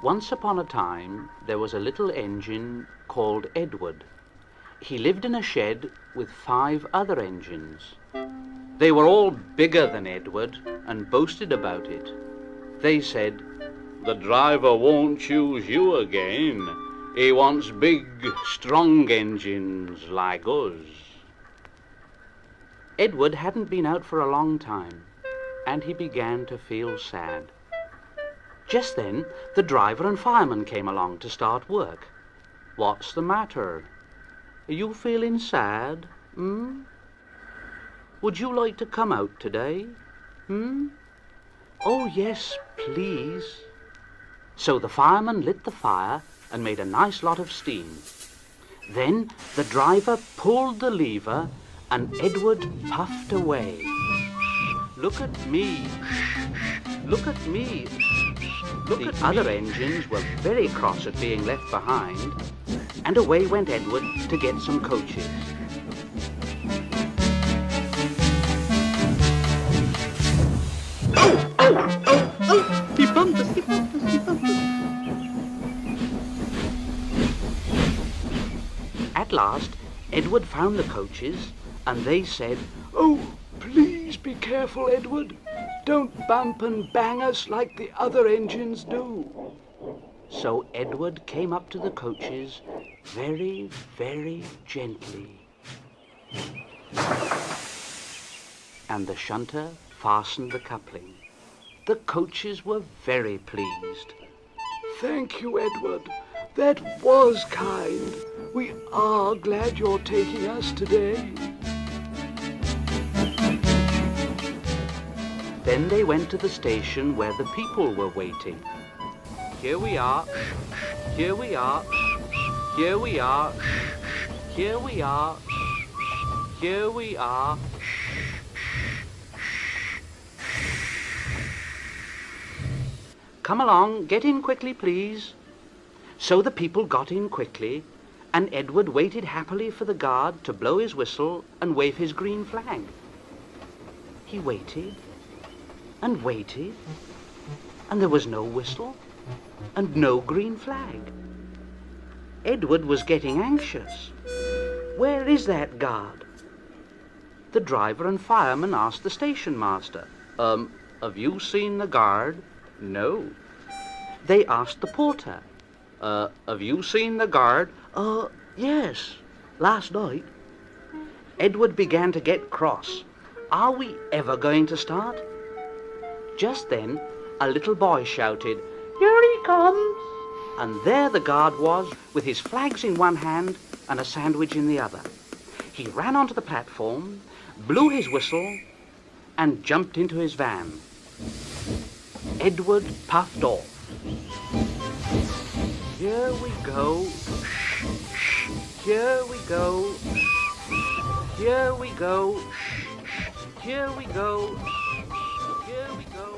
Once upon a time, there was a little engine called Edward. He lived in a shed with 5 other engines. They were all bigger than Edward and boasted about it. They said, "The driver won't choose you again. He wants big, strong engines like us." Edward hadn't been out for a long time, and he began to feel sad. Just then, the driver and fireman came along to start work. "What's the matter? Are you feeling sad? Would you like to come out today? Oh, yes, please." So the fireman lit the fire and made a nice lot of steam. Then the driver pulled the lever and Edward puffed away. "Look at me. Look at me." The other engines were very cross at being left behind, and away went Edward to get some coaches. Oh! He bumped us. At last, Edward found the coaches, and they said, "Oh, please be careful, Edward. Don't bump and bang us like the other engines do." So Edward came up to the coaches very, very gently. And the shunter fastened the coupling. The coaches were very pleased. "Thank you, Edward. That was kind. We are glad you're taking us today." Then they went to the station where the people were waiting. "Here we are. Here we are. Here we are. Here we are. Here we are." "Come along, get in quickly, please." So the people got in quickly, and Edward waited happily for the guard to blow his whistle and wave his green flag. He waited and waited, and there was no whistle and no green flag. Edward was getting anxious. Where is that guard? The driver and fireman asked the station master, "Have you seen the guard?" "No." They asked the porter, "Have you seen the guard?" Yes, last night." Edward began to get cross. Are we ever going to start? Just then, a little boy shouted, "Here he comes!" And there the guard was, with his flags in one hand and a sandwich in the other. He ran onto the platform, blew his whistle, and jumped into his van. Edward puffed off. Here we go. Here we go. Here we go. Here we go. Here we go.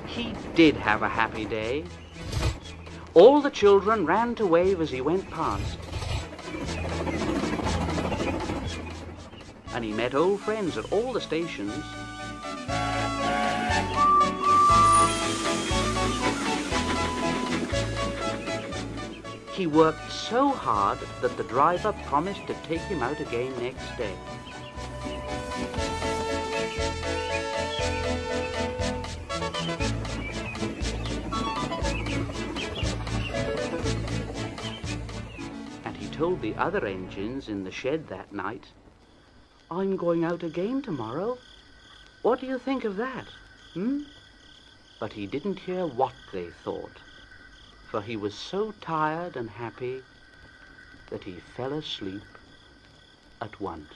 He did have a happy day. All the children ran to wave as he went past. And he met old friends at all the stations. He worked so hard that the driver promised to take him out again next day. And he told the other engines in the shed that night, "I'm going out again tomorrow. What do you think of that? But he didn't hear what they thought, for he was so tired and happy that he fell asleep at once.